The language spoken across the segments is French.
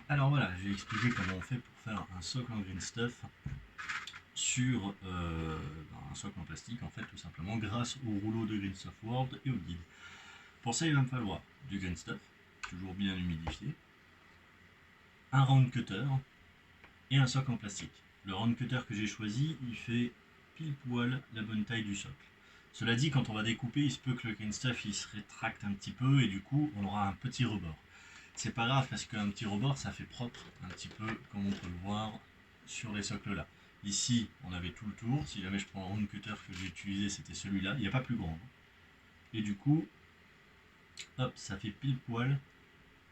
Alors voilà, j'ai expliqué comment on fait pour faire un socle en green stuff sur un socle en plastique, en fait, tout simplement, grâce au rouleau de Green Stuff World et au guide. Pour ça, il va me falloir du green stuff, toujours bien humidifié, un round cutter et un socle en plastique. Le round cutter que j'ai choisi, il fait pile poil la bonne taille du socle. Cela dit, quand on va découper, il se peut que le green stuff il se rétracte un petit peu et du coup, on aura un petit rebord. C'est pas grave parce qu'un petit rebord ça fait propre un petit peu comme on peut le voir sur les socles là. Ici on avait tout le tour, si jamais je prends le round cutter que j'ai utilisé c'était celui-là, il n'y a pas plus grand. Et du coup, hop, ça fait pile poil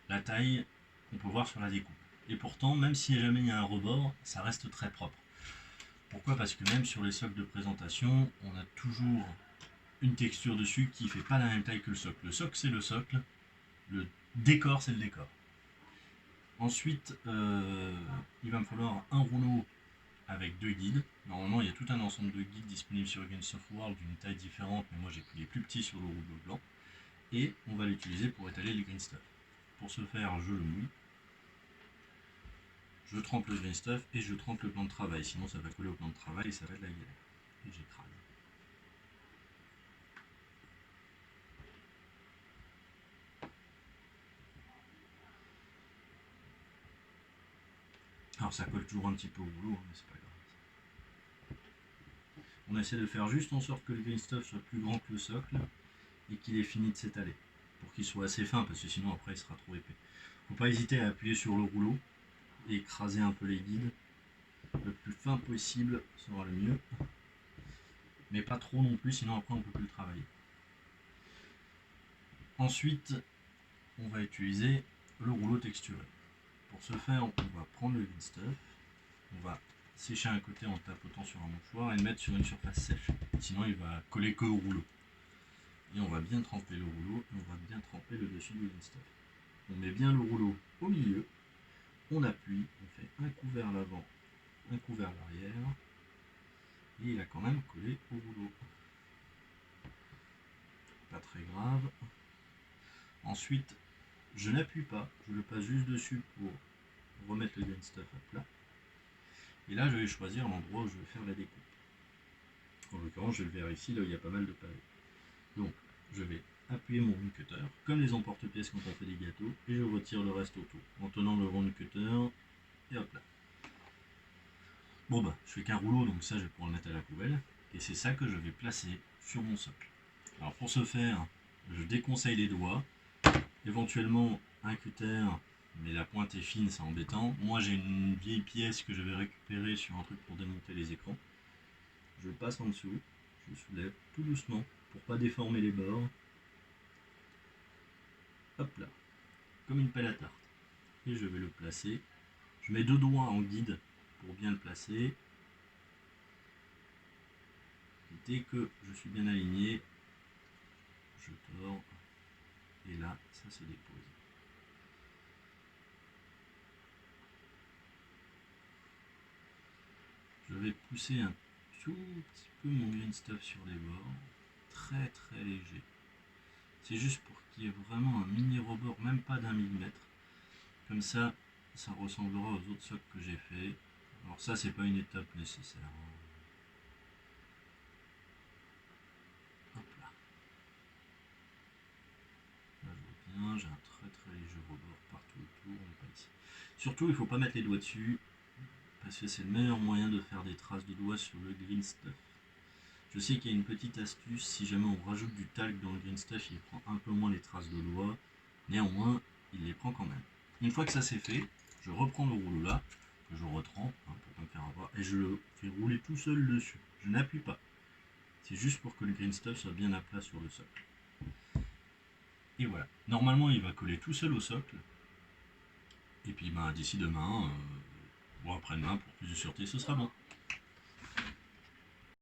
la taille qu'on peut voir sur la découpe. Et pourtant, même si jamais il y a un rebord, ça reste très propre. Pourquoi? Parce que même sur les socles de présentation, on a toujours une texture dessus qui ne fait pas la même taille que le socle. Le socle c'est le socle, le décor c'est le décor. Ensuite, il va me falloir un rouleau avec deux guides. Normalement, il y a tout un ensemble de guides disponibles sur Green Stuff World d'une taille différente, mais moi j'ai pris les plus petits sur le rouleau blanc. Et on va l'utiliser pour étaler le Green Stuff. Pour ce faire, je le mouille. Je trempe le Green Stuff et je trempe le plan de travail. Sinon, ça va coller au plan de travail et ça va être la galère. Et j'écrase. Alors ça colle toujours un petit peu au rouleau, mais c'est pas grave. On essaie de faire juste en sorte que le Green Stuff soit plus grand que le socle et qu'il ait fini de s'étaler pour qu'il soit assez fin parce que sinon après il sera trop épais. Faut pas hésiter à appuyer sur le rouleau et écraser un peu les guides. Le plus fin possible sera le mieux, mais pas trop non plus, sinon après on peut plus le travailler. Ensuite, on va utiliser le rouleau texturé. Pour ce faire, on va prendre le green stuff, on va sécher un côté en tapotant sur un mouchoir et le mettre sur une surface sèche. Sinon, il va coller que au rouleau. Et on va bien tremper le rouleau et on va bien tremper le dessus du green stuff. On met bien le rouleau au milieu, on appuie, on fait un coup vers l'avant, un coup vers l'arrière, et il a quand même collé au rouleau. Pas très grave. Ensuite, je n'appuie pas, je le passe juste dessus pour remettre le green stuff à plat. Et là, je vais choisir l'endroit où je vais faire la découpe. En l'occurrence, je vais le faire ici, là où il y a pas mal de pavés. Donc, je vais appuyer mon round cutter, comme les emporte-pièces quand on fait des gâteaux, et je retire le reste autour, en tenant le round cutter, et hop là. Bon bah, je fais qu'un rouleau, donc ça je vais pouvoir le mettre à la poubelle, et c'est ça que je vais placer sur mon socle. Alors pour ce faire, je déconseille les doigts, éventuellement un cutter, mais la pointe est fine, c'est embêtant. Moi j'ai une vieille pièce que je vais récupérer sur un truc pour démonter les écrans. Je passe en dessous, je soulève tout doucement pour pas déformer les bords. Hop là, comme une pelle à tarte. Et je vais le placer. Je mets deux doigts en guide pour bien le placer. Et dès que je suis bien aligné, je tords. Et là, ça se dépose. Je vais pousser un tout petit peu mon green stuff sur les bords. Très très léger. C'est juste pour qu'il y ait vraiment un mini rebord, même pas d'1 millimètre. Comme ça, ça ressemblera aux autres socles que j'ai fait. Alors ça, c'est pas une étape nécessaire. Hop là. Là, je vois bien, j'ai un très très léger rebord partout autour, mais pas ici. Surtout, il ne faut pas mettre les doigts dessus, parce que c'est le meilleur moyen de faire des traces de doigts sur le green stuff. Je sais qu'il y a une petite astuce, si jamais on rajoute du talc dans le green stuff, il prend un peu moins les traces de doigts, néanmoins, il les prend quand même. Une fois que ça c'est fait, je reprends le rouleau là, que je retrempe, pour pas me faire avoir, et je le fais rouler tout seul dessus. Je n'appuie pas. C'est juste pour que le green stuff soit bien à plat sur le socle. Et voilà. Normalement, il va coller tout seul au socle. Et puis d'ici demain, ou après-demain, pour plus de sûreté, ce sera bon.